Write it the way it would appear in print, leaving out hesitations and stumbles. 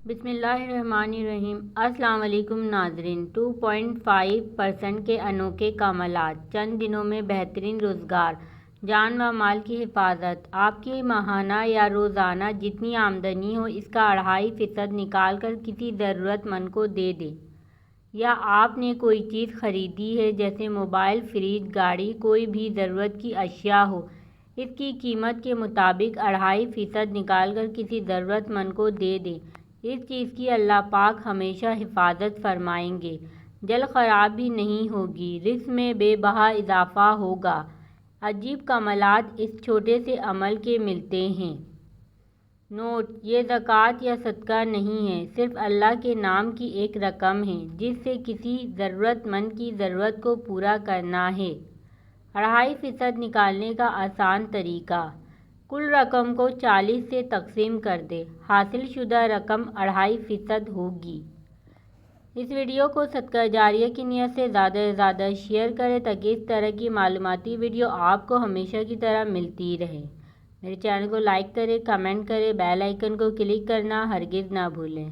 بسم اللہ الرحمن الرحیم۔ السلام علیکم ناظرین۔ 2.5% کے انوکھے کمالات، چند دنوں میں بہترین روزگار، جان و مال کی حفاظت۔ آپ کی ماہانہ یا روزانہ جتنی آمدنی ہو اس کا 2.5% نکال کر کسی ضرورت مند کو دے دیں۔ یا آپ نے کوئی چیز خریدی ہے جیسے موبائل، فریج، گاڑی، کوئی بھی ضرورت کی اشیاء ہو، اس کی قیمت کے مطابق 2.5% نکال کر کسی ضرورت مند کو دے دیں۔ اس چیز کی اللہ پاک ہمیشہ حفاظت فرمائیں گے، جلد خراب بھی نہیں ہوگی، رزق میں بے بہا اضافہ ہوگا۔ عجیب کمالات اس چھوٹے سے عمل کے ملتے ہیں۔ نوٹ: یہ زکوٰۃ یا صدقہ نہیں ہے، صرف اللہ کے نام کی ایک رقم ہے جس سے کسی ضرورت مند کی ضرورت کو پورا کرنا ہے۔ 2.5% نکالنے کا آسان طریقہ: کل رقم کو 40 سے تقسیم کر دیں، حاصل شدہ رقم 2.5% ہوگی۔ اس ویڈیو کو صدقہ جاریہ کی نیت سے زیادہ سے زیادہ شیئر کریں تاکہ اس طرح کی معلوماتی ویڈیو آپ کو ہمیشہ کی طرح ملتی رہے۔ میرے چینل کو لائک کریں، کمنٹ کریں، بیل آئیکن کو کلک کرنا ہرگز نہ بھولیں۔